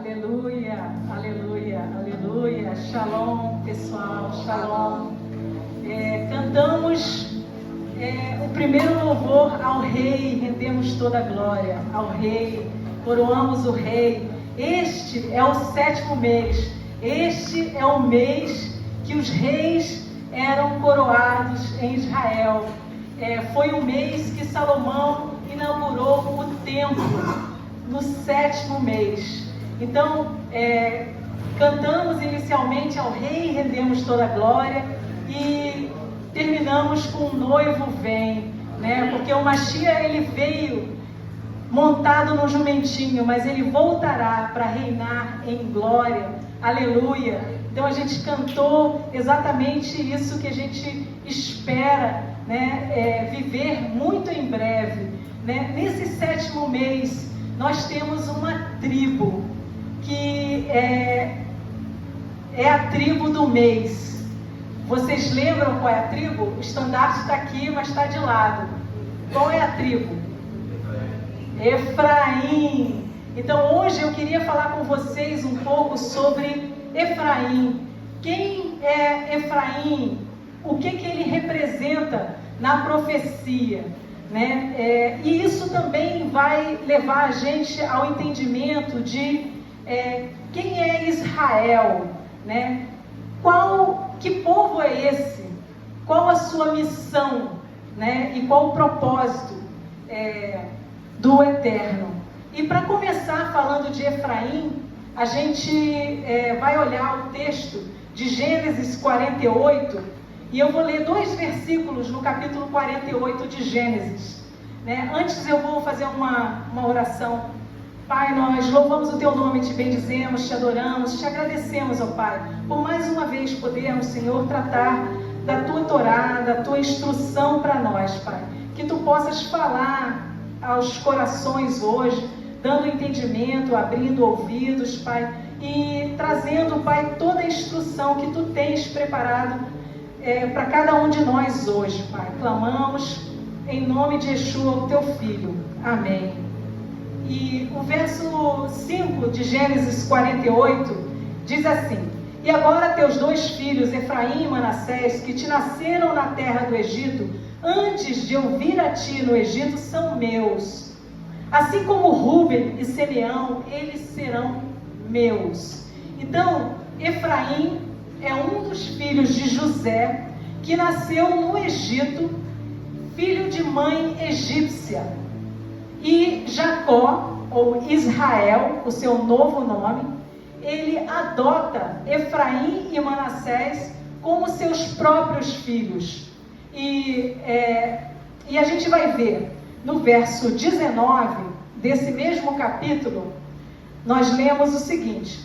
Aleluia, aleluia, aleluia. Shalom, pessoal, shalom. Cantamos o primeiro louvor ao Rei, rendemos toda a glória ao Rei, coroamos o Rei. Este é o 7º mês, este é o mês que os reis eram coroados em Israel. Foi o mês que Salomão inaugurou o templo, no 7º mês. Então, cantamos inicialmente ao Rei, rendemos toda a glória, e terminamos com o noivo vem, né? Porque o Mashiach, ele veio montado no jumentinho, mas ele voltará para reinar em glória, aleluia. Então a gente cantou exatamente isso que a gente espera, né? Viver muito em breve, né? Nesse 7º mês, nós temos uma tribo, que é a tribo do mês. Vocês lembram qual é a tribo? O estandarte está aqui, mas está de lado. Qual é a tribo? Efraim. Então hoje eu queria falar com vocês um pouco sobre Efraim. Quem é Efraim? O que ele representa na profecia, né? E isso também vai levar a gente ao entendimento de quem é Israel, né? Que povo é esse? Qual a sua missão, né? E qual o propósito do Eterno? E para começar falando de Efraim, a gente vai olhar o texto de Gênesis 48, e eu vou ler 2 versículos no capítulo 48 de Gênesis, né? Antes eu vou fazer uma oração. Pai, nós louvamos o Teu nome, Te bendizemos, Te adoramos, Te agradecemos, ó Pai, por mais uma vez podermos, Senhor, tratar da Tua Torá, da Tua instrução para nós, Pai. Que Tu possas falar aos corações hoje, dando entendimento, abrindo ouvidos, Pai, e trazendo, Pai, toda a instrução que Tu tens preparado para cada um de nós hoje, Pai. Clamamos em nome de Yeshua, o Teu Filho. Amém. E o verso 5 de Gênesis 48 diz assim: E agora teus 2 filhos, Efraim e Manassés, que te nasceram na terra do Egito, antes de eu vir a ti no Egito, são meus. Assim como Rúben e Simeão, eles serão meus. Então, Efraim é um dos filhos de José, que nasceu no Egito, filho de mãe egípcia. E Jacó, ou Israel, o seu novo nome, ele adota Efraim e Manassés como seus próprios filhos. E a gente vai ver no verso 19 desse mesmo capítulo, nós lemos o seguinte: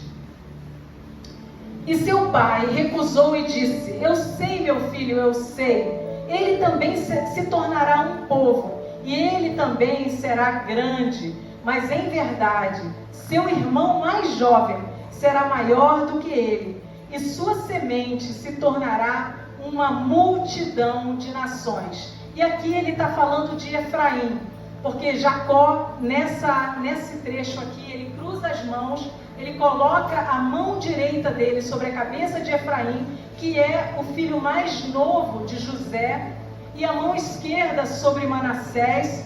E seu pai recusou e disse: Eu sei, meu filho, eu sei. Ele também se tornará um povo, e ele também será grande, mas em verdade, seu irmão mais jovem será maior do que ele, e sua semente se tornará uma multidão de nações. E aqui ele está falando de Efraim, porque Jacó, nesse trecho aqui, ele cruza as mãos, ele coloca a mão direita dele sobre a cabeça de Efraim, que é o filho mais novo de José, e a mão esquerda sobre Manassés,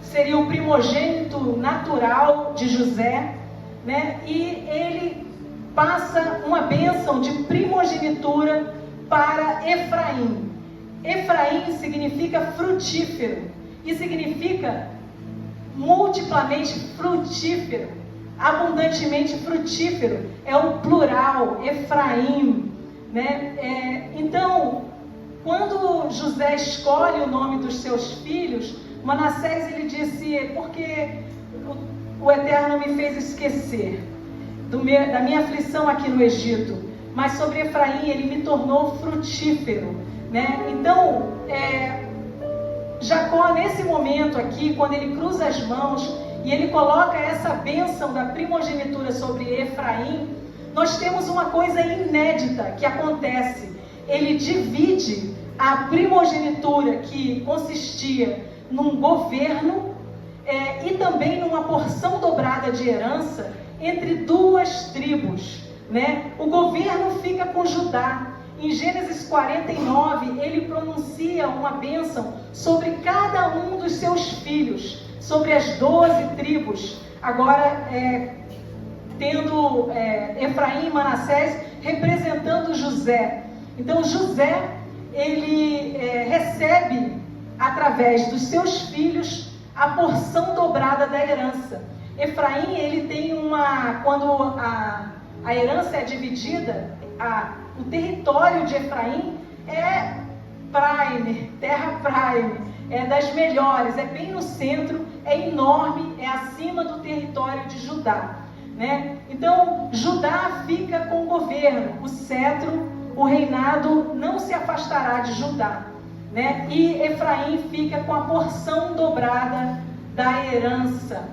seria o primogênito natural de José, né? E ele passa uma bênção de primogenitura para Efraim. Efraim significa frutífero, e significa multiplamente frutífero, abundantemente frutífero, é o plural, Efraim, né? Então, quando José escolhe o nome dos seus filhos, Manassés, ele disse: porque o Eterno me fez esquecer da minha aflição aqui no Egito, mas sobre Efraim ele me tornou frutífero, né? Então, Jacó, nesse momento aqui, quando ele cruza as mãos e ele coloca essa bênção da primogenitura sobre Efraim, nós temos uma coisa inédita que acontece. Ele divide a primogenitura, que consistia num governo e também numa porção dobrada de herança, entre duas tribos, né? O governo fica com Judá. Em Gênesis 49, ele pronuncia uma bênção sobre cada um dos seus filhos, sobre as 12 tribos. Agora, tendo Efraim e Manassés representando José. Então, José, ele recebe, através dos seus filhos, a porção dobrada da herança. Efraim, ele tem quando a herança é dividida, o território de Efraim é prime, terra prime, é das melhores, é bem no centro, é enorme, é acima do território de Judá, né? Então, Judá fica com o governo, o cetro, o reinado não se afastará de Judá, né? E Efraim fica com a porção dobrada da herança.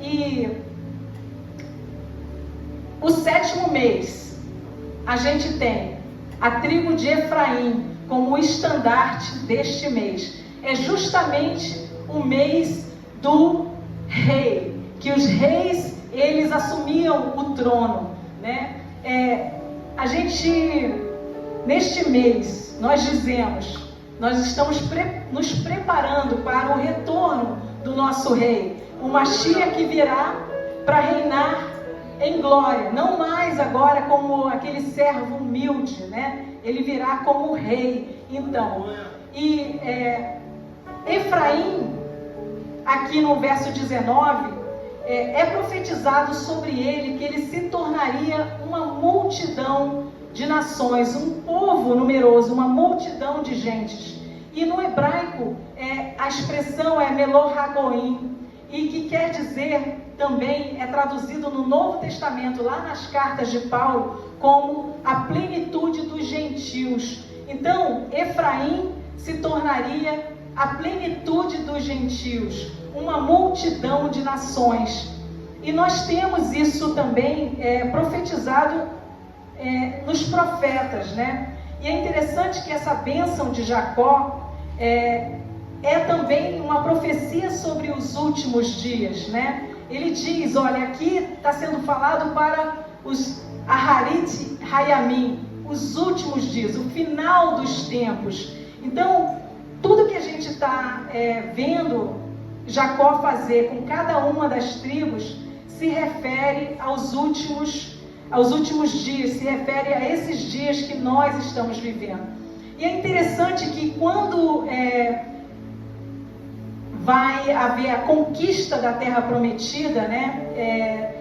E o 7º mês, a gente tem a tribo de Efraim como o estandarte deste mês. É justamente o mês do rei, que os reis, eles assumiam o trono, né? Neste mês, nós dizemos, nós estamos nos preparando para o retorno do nosso rei, o Mashiach que virá para reinar em glória, não mais agora como aquele servo humilde, né? Ele virá como rei. Então, e Efraim, aqui no verso 19, é profetizado sobre ele que ele se tornaria uma multidão de nações, um povo numeroso, uma multidão de gentes. E no hebraico, a expressão é Melor Hagoim, e que quer dizer também, é traduzido no Novo Testamento, lá nas cartas de Paulo, como a plenitude dos gentios. Então, Efraim se tornaria a plenitude dos gentios, uma multidão de nações. E nós temos isso também profetizado nos profetas, né? E é interessante que essa bênção de Jacó é também uma profecia sobre os últimos dias, né? Ele diz, olha, aqui está sendo falado para os Aharit Hayamim, os últimos dias, o final dos tempos. Então, tudo que a gente está vendo Jacó fazer com cada uma das tribos se refere aos últimos dias, se refere a esses dias que nós estamos vivendo. E é interessante que quando vai haver a conquista da Terra Prometida, né?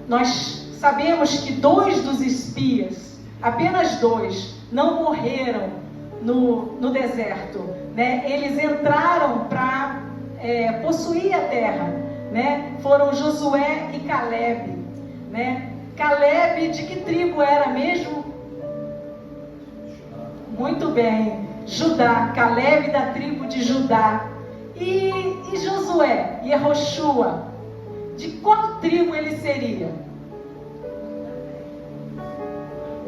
Nós sabemos que 2 dos espias, apenas 2, não morreram no deserto, né? Eles entraram para possuir a terra, né? Foram Josué e Caleb, né? Caleb, de que tribo era mesmo? Muito bem, Judá. Caleb da tribo de Judá. E Josué, Yehoshua, de qual tribo ele seria?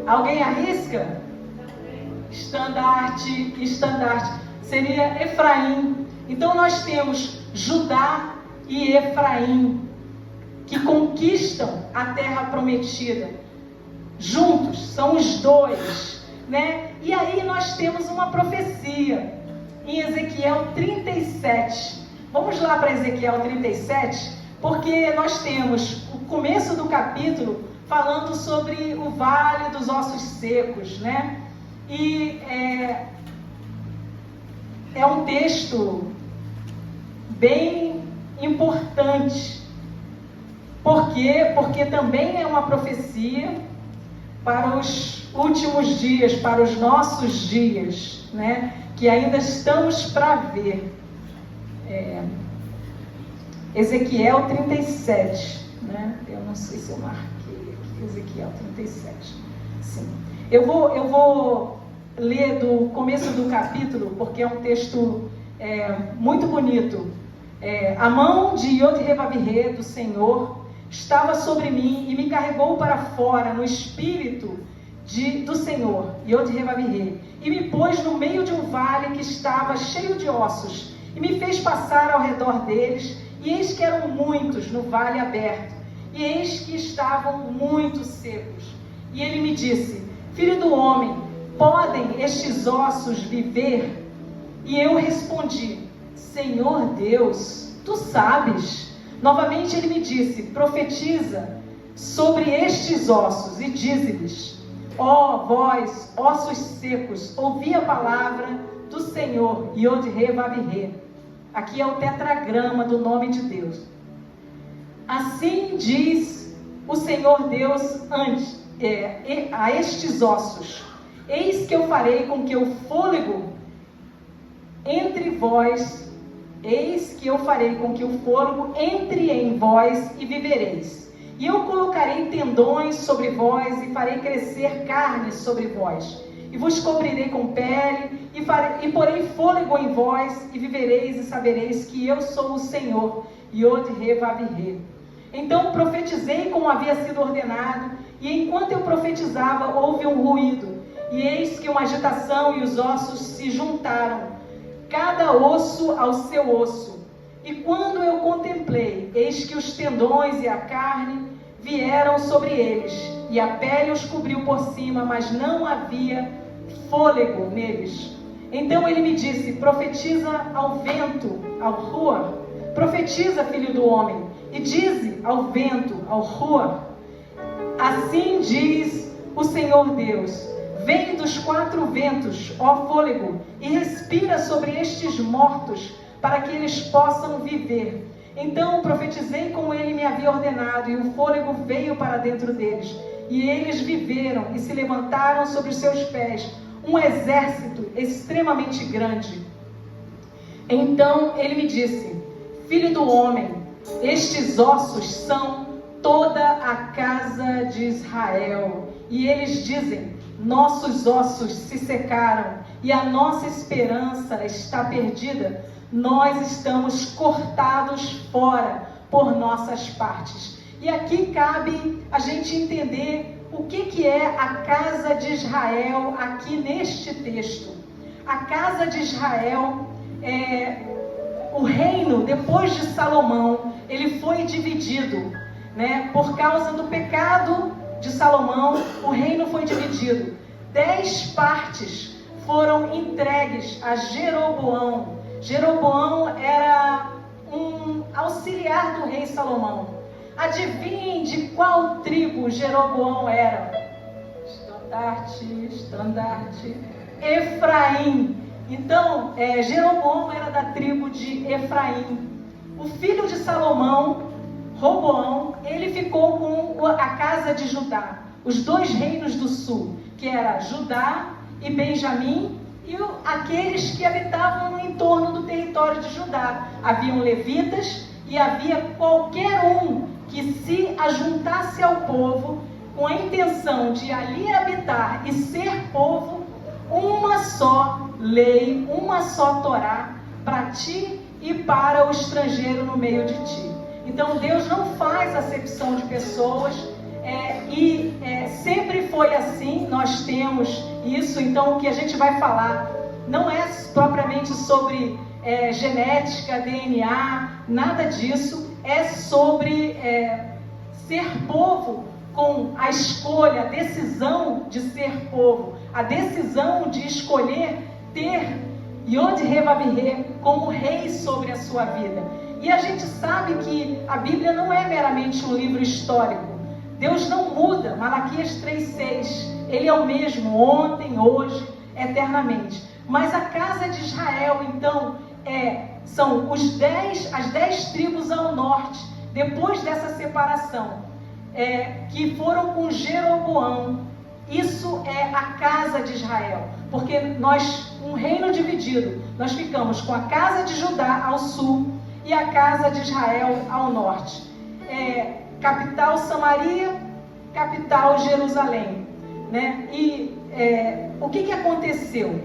Alguém arrisca? Estandarte. Seria Efraim. Então nós temos Judá e Efraim, que conquistam a terra prometida. Juntos, são os 2, né? E aí nós temos uma profecia em Ezequiel 37. Vamos lá para Ezequiel 37, porque nós temos o começo do capítulo falando sobre o vale dos ossos secos, né? E é um texto bem importante. Por quê? Porque também é uma profecia para os últimos dias, para os nossos dias, né? Que ainda estamos para ver. Ezequiel 37, né? Eu não sei se eu marquei aqui, Ezequiel 37. Sim. Eu vou ler do começo do capítulo, porque é um texto muito bonito. A mão de Yod-Heh-Vav-Heh, do Senhor, estava sobre mim e me carregou para fora no espírito do Senhor, Yod-Heh-Vav-Heh, e me pôs no meio de um vale que estava cheio de ossos, e me fez passar ao redor deles, e eis que eram muitos no vale aberto, e eis que estavam muito secos. E ele me disse: filho do homem, podem estes ossos viver? E eu respondi: Senhor Deus, tu sabes. Novamente ele me disse: profetiza sobre estes ossos e dize-lhes: ó vós, ossos secos, ouvi a palavra do Senhor. Yod-He Vav-He. Aqui é o tetragrama do nome de Deus. Assim diz o Senhor Deus a estes ossos: eis que eu farei com que o fôlego entre vós, eis que eu farei com que o fôlego entre em vós e vivereis. E eu colocarei tendões sobre vós e farei crescer carne sobre vós. E vos cobrirei com pele e porei fôlego em vós e vivereis e sabereis que eu sou o Senhor. Yod-He Vav-He. Então profetizei como havia sido ordenado, e enquanto eu profetizava houve um ruído, e eis que uma agitação, e os ossos se juntaram, cada osso ao seu osso. E quando eu contemplei, eis que os tendões e a carne vieram sobre eles, e a pele os cobriu por cima, mas não havia fôlego neles. Então ele me disse: profetiza ao vento, ao Ruach, profetiza, filho do homem, e dize ao vento, ao Ruach: assim diz o Senhor Deus: vem dos 4 ventos, ó fôlego, e respira sobre estes mortos, para que eles possam viver. Então profetizei como ele me havia ordenado, e o fôlego veio para dentro deles, e eles viveram e se levantaram sobre os seus pés, um exército extremamente grande. Então ele me disse: filho do homem, estes ossos são toda a casa de Israel. E eles dizem: nossos ossos se secaram e a nossa esperança está perdida. Nós estamos cortados fora por nossas partes. E aqui cabe a gente entender o que é a casa de Israel aqui neste texto. A casa de Israel é o reino. Depois de Salomão, ele foi dividido, né? Por causa do pecado de Salomão, o reino foi dividido. 10 partes foram entregues a Jeroboão. Jeroboão era um auxiliar do rei Salomão. Adivinhem de qual tribo Jeroboão era? Estandarte, Efraim. Então, Jeroboão era da tribo de Efraim. O filho de Salomão, Roboão, ele ficou com a casa de Judá, os 2 reinos do sul, que era Judá e Benjamim, e aqueles que habitavam no entorno do território de Judá. Haviam levitas e havia qualquer um que se ajuntasse ao povo com a intenção de ali habitar e ser povo. Uma só lei, uma só Torá para ti e para o estrangeiro no meio de ti. Então Deus não faz acepção de pessoas, sempre foi assim. Nós temos isso. Então o que a gente vai falar não é propriamente sobre genética, DNA, nada disso. É sobre ser povo, com a escolha, a decisão de ser povo, a decisão de escolher ter Yod-He Vav-He como rei sobre a sua vida. E a gente sabe que a Bíblia não é meramente um livro histórico. Deus não muda. Malaquias 3:6, ele é o mesmo ontem, hoje, eternamente. Mas a casa de Israel, então, são as 10 tribos ao norte, depois dessa separação, que foram com Jeroboão. Isso é a casa de Israel, porque um reino dividido, nós ficamos com a casa de Judá ao sul e a casa de Israel ao norte. Capital Samaria, capital Jerusalém, né? E o que aconteceu?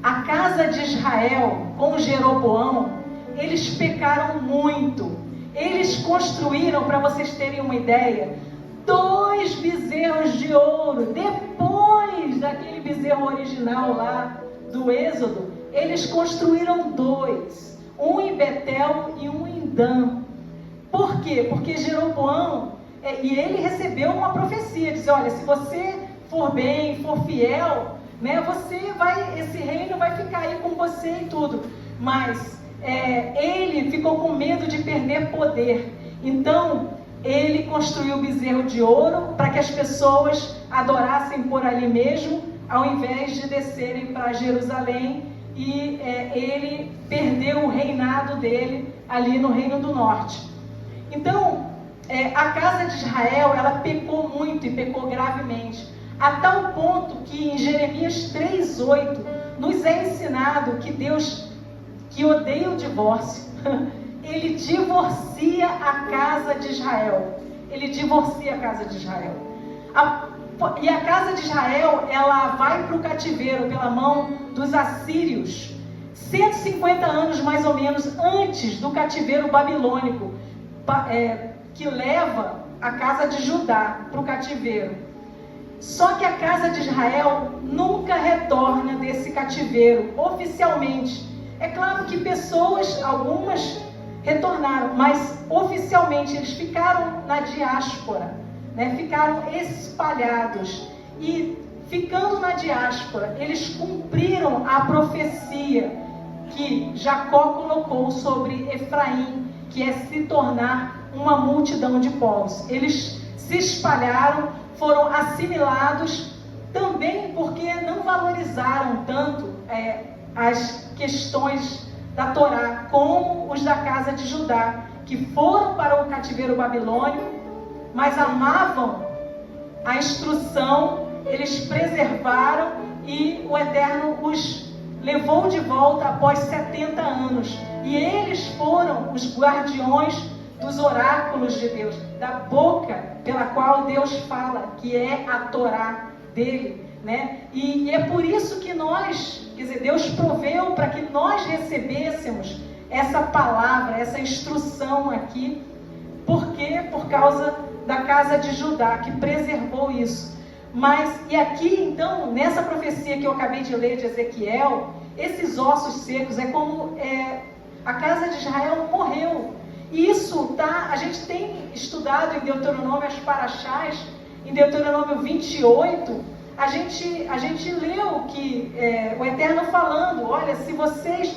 A casa de Israel com Jeroboão, eles pecaram muito. Eles construíram, para vocês terem uma ideia, 2 bezerros de ouro. Depois daquele bezerro original lá do Êxodo, eles construíram 2. Um em Betel e um em Dan. Por quê? Porque Jeroboão e ele recebeu uma profecia, diz, olha, se você for bem, for fiel, né, esse reino vai ficar aí com você e tudo. Mas ele ficou com medo de perder poder. Então, ele construiu o bezerro de ouro para que as pessoas adorassem por ali mesmo, ao invés de descerem para Jerusalém, e ele perdeu o reinado dele ali no Reino do Norte. Então, a casa de Israel, ela pecou muito e pecou gravemente, a tal ponto que em Jeremias 3:8 nos é ensinado que Deus, que odeia o divórcio, ele divorcia a casa de Israel. Ele divorcia a casa de Israel. E a casa de Israel, ela vai para o cativeiro pela mão dos assírios, 150 anos mais ou menos antes do cativeiro babilônico, que leva a casa de Judá para o cativeiro. Só que a casa de Israel nunca retorna desse cativeiro, oficialmente. É claro que pessoas, algumas retornaram, mas oficialmente eles ficaram na diáspora, né? Ficaram espalhados. E ficando na diáspora, eles cumpriram a profecia que Jacó colocou sobre Efraim, que é se tornar uma multidão de povos. Eles se espalharam, foram assimilados, também porque não valorizaram tanto as questões da Torá, como os da casa de Judá, que foram para o cativeiro babilônico, mas amavam a instrução, eles preservaram, e o Eterno os levou de volta após 70 anos. E eles foram os guardiões dos oráculos de Deus, da boca pela qual Deus fala, que é a Torá dele, né? E é por isso que nós, quer dizer, Deus proveu para que nós recebêssemos essa palavra, essa instrução aqui. Por quê? Por causa da casa de Judá, que preservou isso. Mas, e aqui então, nessa profecia que eu acabei de ler de Ezequiel, esses ossos secos, é como a casa de Israel morreu. E isso a gente tem estudado em Deuteronômio, as paraxás, em Deuteronômio 28, a gente leu que o Eterno falando, olha, se vocês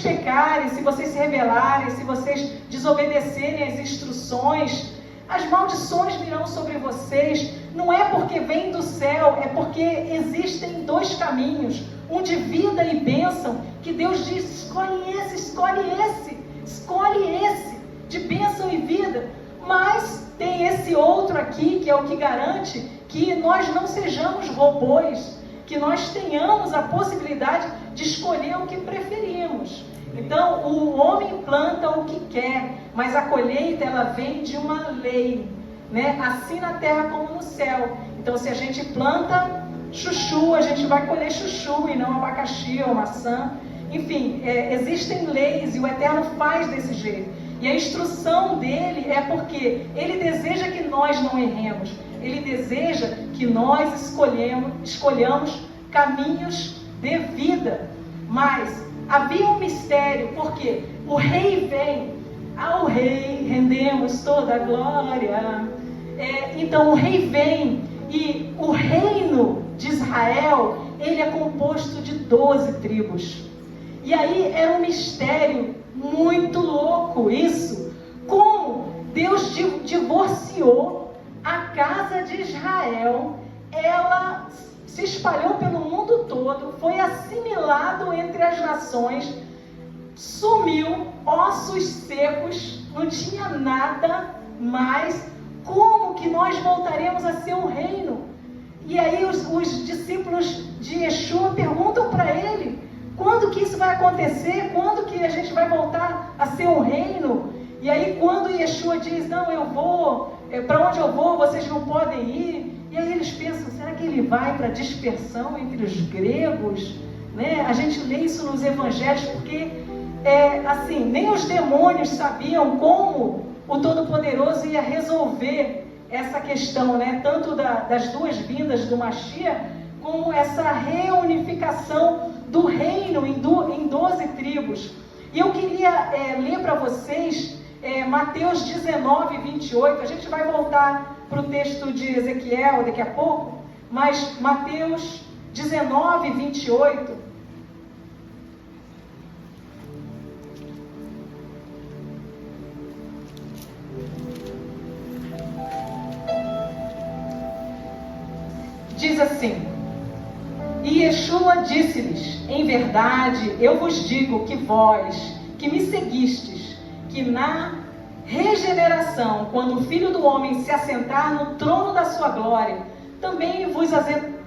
pecarem, se vocês se rebelarem, se vocês desobedecerem às instruções, as maldições virão sobre vocês. Não é porque vem do céu, é porque existem dois caminhos, um de vida e bênção, que Deus diz, escolhe esse, de bênção e vida. Mas tem esse outro aqui, que é o que garante que nós não sejamos robôs, que nós tenhamos a possibilidade de escolher o que preferimos. Então, o homem planta o que quer, mas a colheita, ela vem de uma lei, né? Assim na terra como no céu. Então, se a gente planta chuchu, a gente vai colher chuchu e não abacaxi ou maçã. Enfim, existem leis e o Eterno faz desse jeito. E a instrução dele é porque ele deseja que nós não erremos. Ele deseja que nós escolhamos caminhos de vida. Mas havia um mistério, porque o rei vem, ao rei rendemos toda a glória. Então o rei vem, e o reino de Israel, ele é composto de 12 tribos. E aí era um mistério muito louco isso, como Deus divorciou a casa de Israel. Ela se espalhou pelo mundo todo, foi assimilado entre as nações, sumiu, ossos secos, não tinha nada mais. Como que nós voltaremos a ser um reino? E aí os discípulos de Yeshua perguntam para ele, quando que isso vai acontecer? Quando que a gente vai voltar a ser um reino? E aí quando Yeshua diz, não, eu vou, para onde eu vou, vocês não podem ir. E aí eles pensam, será que ele vai para a dispersão entre os gregos? Né? A gente lê isso nos evangelhos, porque assim, nem os demônios sabiam como o Todo-Poderoso ia resolver essa questão, né? Tanto das duas vindas do Mashiach, como essa reunificação do reino em 12 tribos. E eu queria ler para vocês Mateus 19, 28. A gente vai voltar para o texto de Ezequiel daqui a pouco, mas Mateus 19, 28. Diz assim: E Yeshua disse-lhes: Em verdade, eu vos digo que vós, que me seguistes, que na regeneração, quando o Filho do Homem se assentar no trono da sua glória, também vos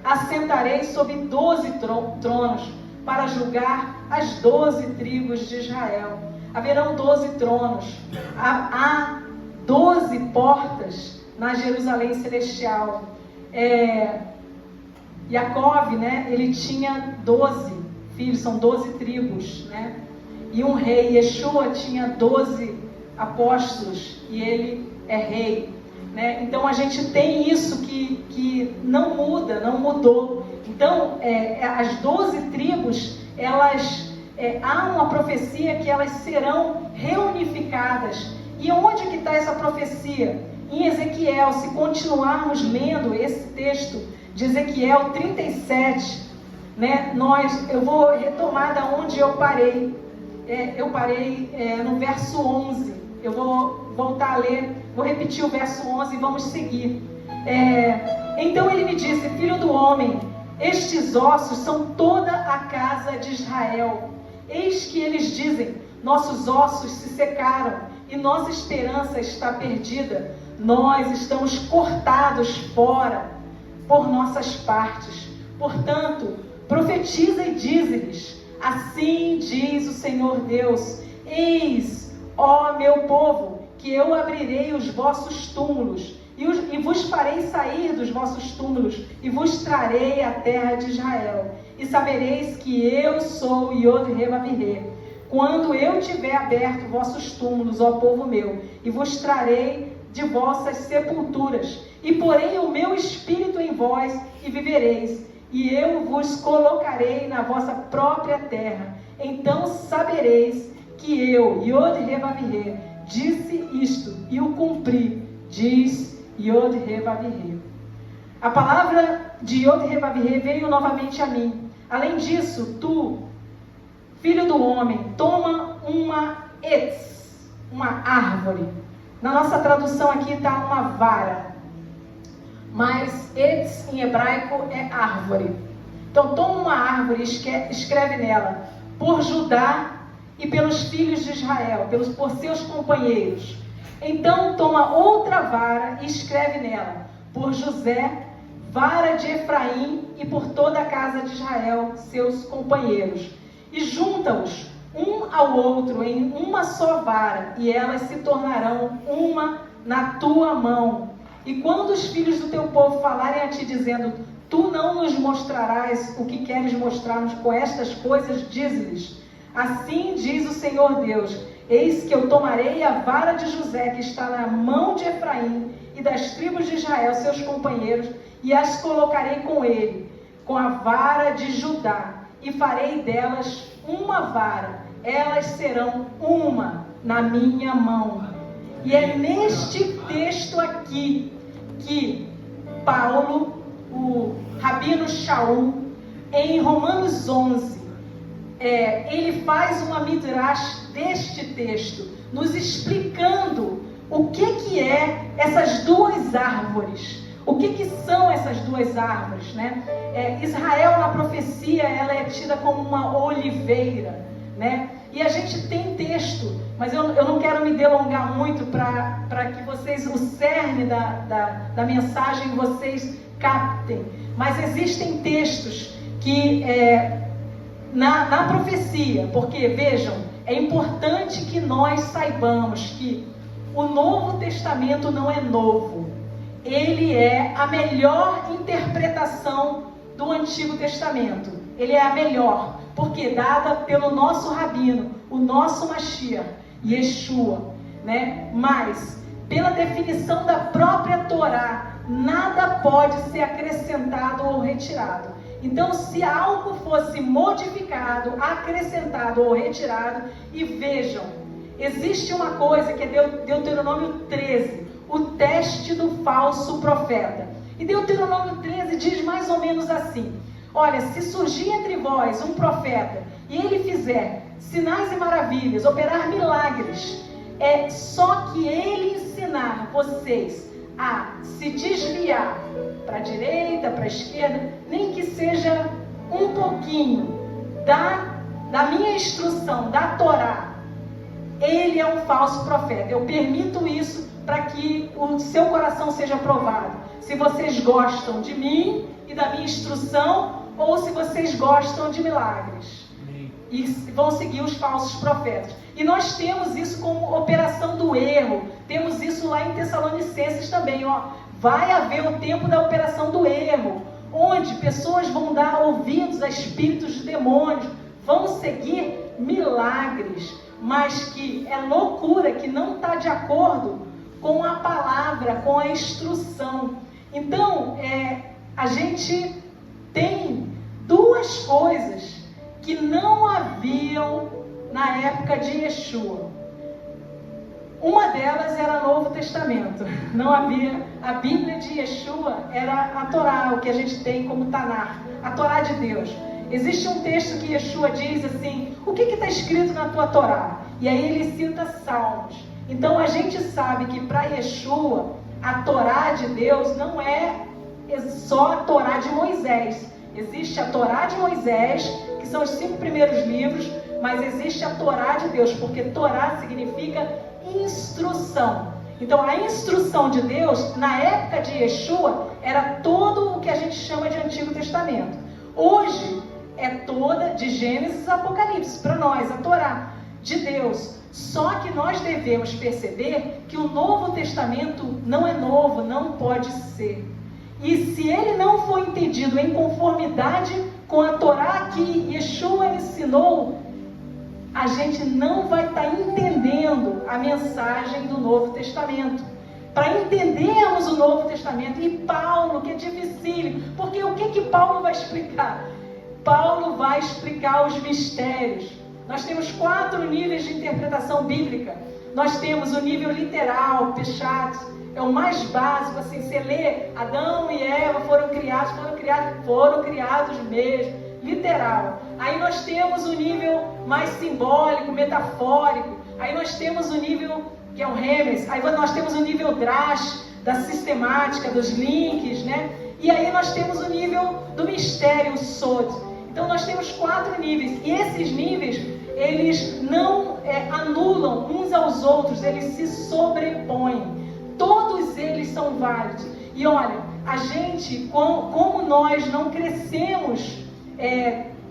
assentarei sobre 12 tronos, para julgar as 12 tribos de Israel. Haverão 12 tronos, há 12 portas na Jerusalém celestial. Jacó, né, ele tinha 12 filhos, são 12 tribos, né? E um rei. Yeshua tinha 12 apóstolos e ele é rei, né? Então a gente tem isso que não muda, não mudou. Então as 12 tribos, elas há uma profecia que elas serão reunificadas. E onde que está essa profecia? Em Ezequiel. Se continuarmos lendo esse texto de Ezequiel 37, né, eu vou retomar da onde eu parei. Eu parei no verso 11. Eu vou voltar a ler, vou repetir o verso 11 e vamos seguir. Então ele me disse: Filho do homem, estes ossos são toda a casa de Israel. Eis que eles dizem: nossos ossos se secaram e nossa esperança está perdida. Nós estamos cortados fora por nossas partes. Portanto, profetiza e dize-lhes: assim diz o Senhor Deus: eis, ó meu povo, que eu abrirei os vossos túmulos e vos farei sair dos vossos túmulos e vos trarei à terra de Israel. E sabereis que eu sou Yod-Heh-Vav-Heh, quando eu tiver aberto vossos túmulos, ó povo meu, e vos trarei de vossas sepulturas, e porei o meu espírito em vós, e vivereis, e eu vos colocarei na vossa própria terra. Então sabereis que eu, Yod-Heh-Vav-Heh, disse isto, e o cumpri, diz Yod-Heh-Vav-Heh. A palavra de Yod-Heh-Vav-Heh veio novamente a mim. Além disso, tu, filho do homem, toma uma árvore. Na nossa tradução aqui está uma vara, mas etz em hebraico é árvore. Então toma uma árvore e escreve nela: por Judá e pelos filhos de Israel, por seus companheiros. Então toma outra vara e escreve nela: por José, vara de Efraim, e por toda a casa de Israel, seus companheiros. E junta-os um ao outro em uma só vara, e elas se tornarão uma na tua mão. E quando os filhos do teu povo falarem a ti, dizendo: tu não nos mostrarás o que queres mostrar-nos com estas coisas, dize-lhes: assim diz o Senhor Deus: eis que eu tomarei a vara de José, que está na mão de Efraim, e das tribos de Israel, seus companheiros, e as colocarei com ele, com a vara de Judá, e farei delas uma vara, elas serão uma na minha mão. E é neste texto aqui que Paulo, o Rabino Shaul, em Romanos 11, ele faz uma midrash deste texto, nos explicando o que é essas duas árvores. O que são essas duas árvores, né? Israel, na profecia, ela é tida como uma oliveira, né? E a gente tem texto, mas eu não quero me delongar muito para que vocês, o cerne da mensagem, vocês captem. Mas existem textos que, na profecia, porque, vejam, é importante que nós saibamos que o Novo Testamento não é novo. Ele é a melhor interpretação do Antigo Testamento. Ele é a melhor, porque dada pelo nosso Rabino, o nosso Mashiach, Yeshua, né? Mas, pela definição da própria Torá, nada pode ser acrescentado ou retirado. Então, se algo fosse modificado, acrescentado ou retirado, e vejam, existe uma coisa que é Deuteronômio 13, o teste do falso profeta. E Deuteronômio 13 diz mais ou menos assim: olha, se surgir entre vós um profeta e ele fizer sinais e maravilhas, operar milagres, é só que ele ensinar vocês a se desviar para a direita, para a esquerda, nem que seja um pouquinho da minha instrução, da Torá, ele é um falso profeta. Eu permito isso para que o seu coração seja provado. Se vocês gostam de mim e da minha instrução, ou se vocês gostam de milagres. E vão seguir os falsos profetas. E nós temos isso como operação do erro. Temos isso lá em Tessalonicenses também. Vai haver o tempo da operação do erro, onde pessoas vão dar ouvidos a espíritos de demônios, vão seguir milagres, mas que é loucura, que não está de acordo com a palavra, com a instrução. Então, a gente tem duas coisas que não haviam na época de Yeshua. Uma delas era o Novo Testamento. Não havia. A Bíblia de Yeshua era a Torá, o que a gente tem como Tanar, a Torá de Deus. Existe um texto que Yeshua diz assim: o que está escrito na tua Torá? E aí ele cita Salmos. Então a gente sabe que para Yeshua, a Torá de Deus não é só a Torá de Moisés. Existe a Torá de Moisés, que são os 5 primeiros livros, mas existe a Torá de Deus, porque Torá significa instrução. Então a instrução de Deus, na época de Yeshua, era todo o que a gente chama de Antigo Testamento. Hoje é toda de Gênesis a Apocalipse, para nós, a Torá de Deus. Só que nós devemos perceber que o Novo Testamento não é novo, não pode ser. E se ele não for entendido em conformidade com a Torá que Yeshua ensinou, a gente não vai estar entendendo a mensagem do Novo Testamento. Para entendermos o Novo Testamento, e Paulo, que é dificílimo, porque o que Paulo vai explicar? Paulo vai explicar os mistérios. Nós temos 4 níveis de interpretação bíblica. Nós temos o nível literal, Peshat, é o mais básico, assim, você lê, Adão e Eva foram criados mesmo, literal. Aí nós temos o nível mais simbólico, metafórico. Aí nós temos o nível, que é o Remes. Aí nós temos o nível Drash, da sistemática, dos links, né? E aí nós temos o nível do mistério, o Sod. Então nós temos 4 níveis. E esses níveis, eles não anulam uns aos outros, eles se sobrepõem. Todos eles são válidos. E olha, a gente, como nós não crescemos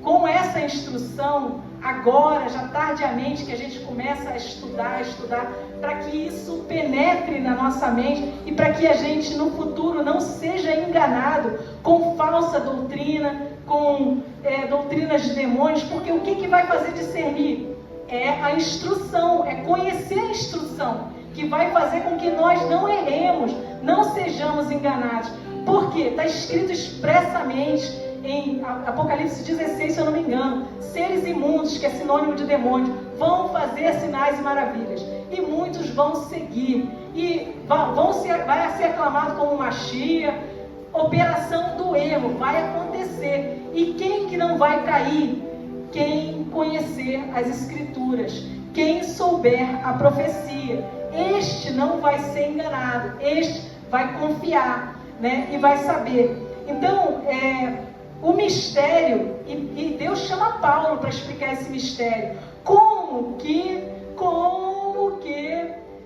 com essa instrução, agora, já tardiamente, que a gente começa a estudar, para que isso penetre na nossa mente e para que a gente no futuro não seja enganado com falsa doutrina, com doutrinas de demônios, porque o que vai fazer discernir? É a instrução, é conhecer a instrução, que vai fazer com que nós não erremos, não sejamos enganados. Por quê? Está escrito expressamente em Apocalipse 16, se eu não me engano, seres imundos, que é sinônimo de demônio, vão fazer sinais e maravilhas, e muitos vão seguir, e vai ser aclamado como Machia. Operação do erro vai acontecer. E quem que não vai cair? Quem conhecer as Escrituras, quem souber a profecia, este não vai ser enganado, este vai confiar, né? E vai saber. Então, o mistério, e Deus chama Paulo para explicar esse mistério. Como que,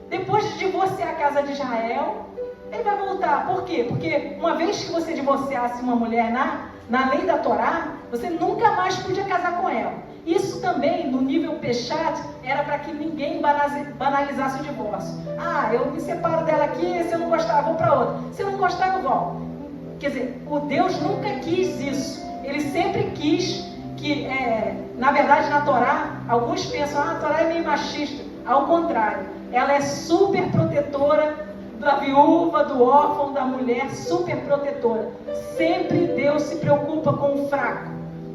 depois de divorciar a casa de Israel, ele vai voltar. Por quê? Porque uma vez que você divorciasse uma mulher na lei da Torá, você nunca mais podia casar com ela. Isso também, no nível Peshat, era para que ninguém banalizasse o divórcio. Eu me separo dela aqui, se eu não gostar, eu vou para outra. Se eu não gostar, eu volto. Quer dizer, o Deus nunca quis isso. Ele sempre quis que, na verdade, na Torá, alguns pensam, a Torá é meio machista. Ao contrário, ela é super protetora da viúva, do órfão, da mulher, super protetora. Sempre Deus se preocupa com o fraco,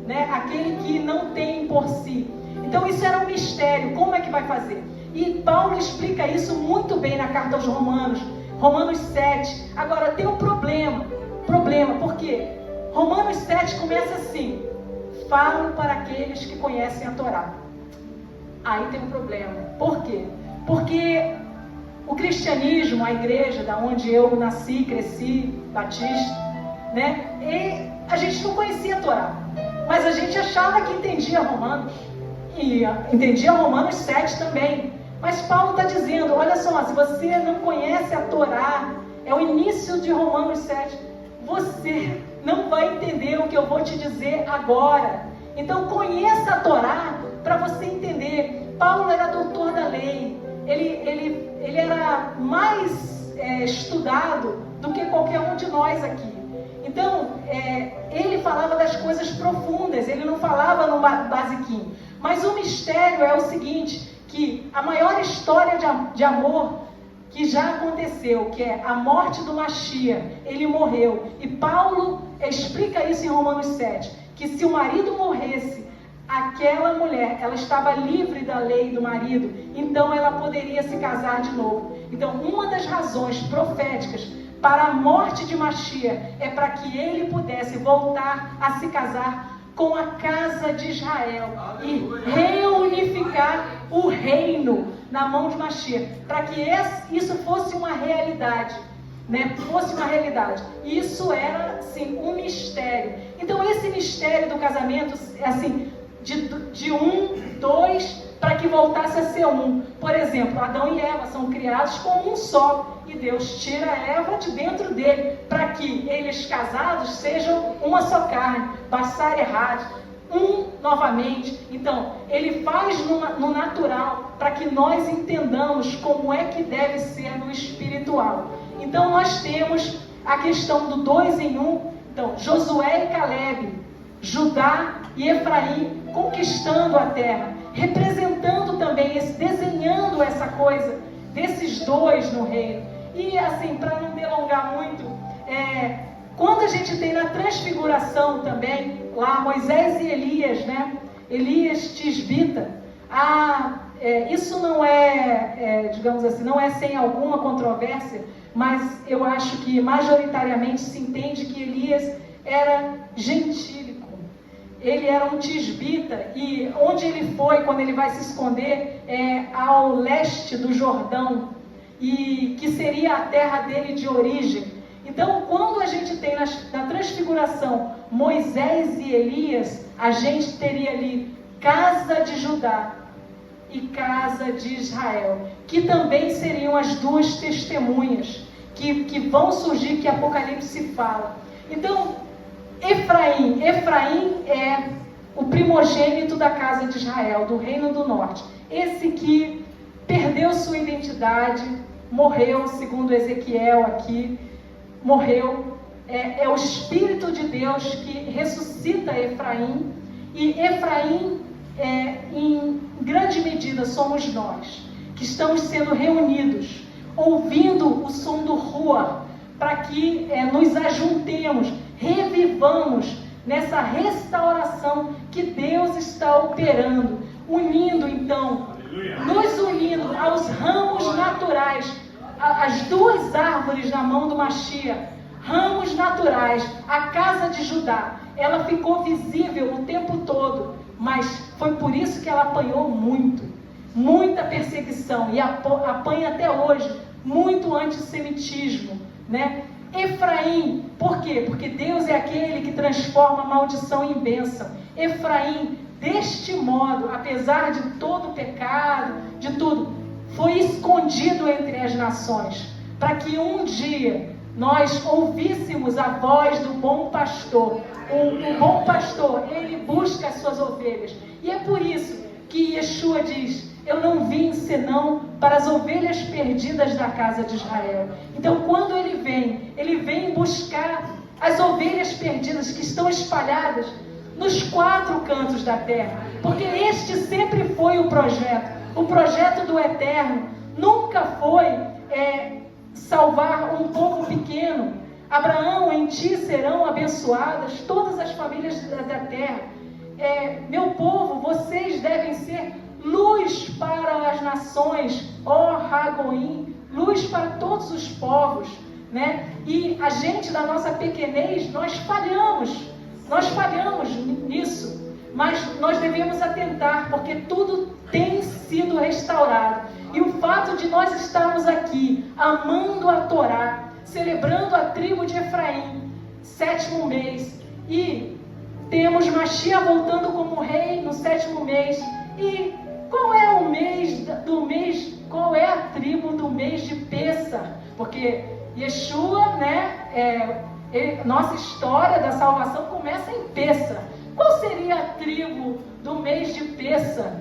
né? Aquele que não tem por si. Então isso era um mistério. Como é que vai fazer? E Paulo explica isso muito bem na carta aos Romanos, Romanos 7. Agora tem um problema, porque Romanos 7 começa assim: falo para aqueles que conhecem a Torá. Aí tem um problema. Por quê? Porque o cristianismo, a igreja da onde eu nasci, cresci, batista, né? E a gente não conhecia a Torá, mas a gente achava que entendia Romanos, e entendia Romanos 7 também. Mas Paulo está dizendo, olha só, se você não conhece a Torá, é o início de Romanos 7, você não vai entender o que eu vou te dizer agora. Então conheça a Torá para você entender. Paulo era doutor da lei, ele era mais estudado do que qualquer um de nós aqui. Então, ele falava das coisas profundas, ele não falava no basiquinho. Mas o mistério é o seguinte, que a maior história de amor que já aconteceu, que é a morte do Machia, ele morreu. E Paulo explica isso em Romanos 7, que se o marido morresse, aquela mulher, ela estava livre da lei do marido, então ela poderia se casar de novo. Então, uma das razões proféticas para a morte de Machia é para que ele pudesse voltar a se casar com a casa de Israel e reunificar o reino na mão de Machia, para que isso fosse uma realidade, né? Fosse uma realidade. Isso era, sim, um mistério. Então, esse mistério do casamento, assim, de um, dois, para que voltasse a ser um. Por exemplo, Adão e Eva são criados com um só, e Deus tira Eva de dentro dele, para que eles casados sejam uma só carne, passar errado, um novamente. Então, ele faz no natural, para que nós entendamos como é que deve ser no espiritual. Então, nós temos a questão do 2 em 1. Então, Josué e Calebe, Judá e Efraim conquistando a terra, representando também, desenhando essa coisa desses dois no reino. E assim, para não delongar muito, quando a gente tem na transfiguração também, lá Moisés e Elias, né? Elias tisbita, isso não digamos assim, não é sem alguma controvérsia, mas eu acho que majoritariamente se entende que Elias era gentílico. Ele era um tisbita, e onde ele foi, quando ele vai se esconder, ao leste do Jordão, e que seria a terra dele de origem. Então, quando a gente tem na transfiguração Moisés e Elias, a gente teria ali casa de Judá e casa de Israel, que também seriam as duas testemunhas que vão surgir, que Apocalipse fala. Então, Efraim é o primogênito da casa de Israel, do reino do norte. Esse que perdeu sua identidade, morreu, segundo Ezequiel aqui, morreu. É o Espírito de Deus que ressuscita Efraim, e Efraim, em grande medida, somos nós, que estamos sendo reunidos, ouvindo o som do Ruach, para que nos ajuntemos, revivamos nessa restauração que Deus está operando, unindo então, nos unindo aos ramos naturais, as duas árvores na mão do Machia, ramos naturais, a casa de Judá, ela ficou visível o tempo todo, mas foi por isso que ela apanhou muita perseguição, e apanha até hoje, muito antissemitismo, né? Efraim, por quê? Porque Deus é aquele que transforma a maldição em bênção. Efraim, deste modo, apesar de todo o pecado, de tudo, foi escondido entre as nações, para que um dia nós ouvíssemos a voz do bom pastor. O bom pastor, ele busca as suas ovelhas, e é por isso que Yeshua diz: eu não vim senão para as ovelhas perdidas da casa de Israel. Então, quando ele vem buscar as ovelhas perdidas que estão espalhadas nos 4 cantos da terra, porque este sempre foi o projeto do Eterno, nunca foi salvar um povo pequeno. Abraão, em ti serão abençoadas todas as famílias da terra. Meu povo, vocês devem ser luz para as nações, ó Ragoim, luz para todos os povos, né? E a gente, da nossa pequenez, nós falhamos nisso, mas nós devemos atentar, porque tudo tem sido restaurado. E o fato de nós estarmos aqui, amando a Torá, celebrando a tribo de Efraim, 7º mês, e temos Mashiach voltando como rei no 7º mês. E qual é o qual é a tribo do mês de Pêssar? Porque Yeshua, né, nossa história da salvação começa em Pêssar. Qual seria a tribo do mês de Pêssar?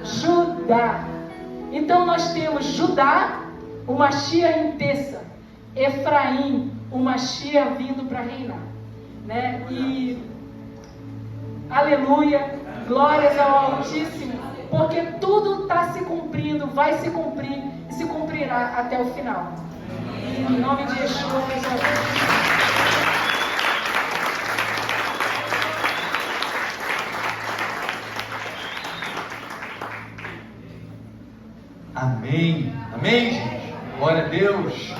Judá. Então nós temos Judá, o Mashiach em Pêssar, Efraim, o Mashiach vindo para reinar, né? E aleluia, glórias ao Altíssimo, porque tudo está se cumprindo, vai se cumprir e se cumprirá até o final. Em nome de Yeshua, meus amigos. Amém. Amém, gente. Glória a Deus.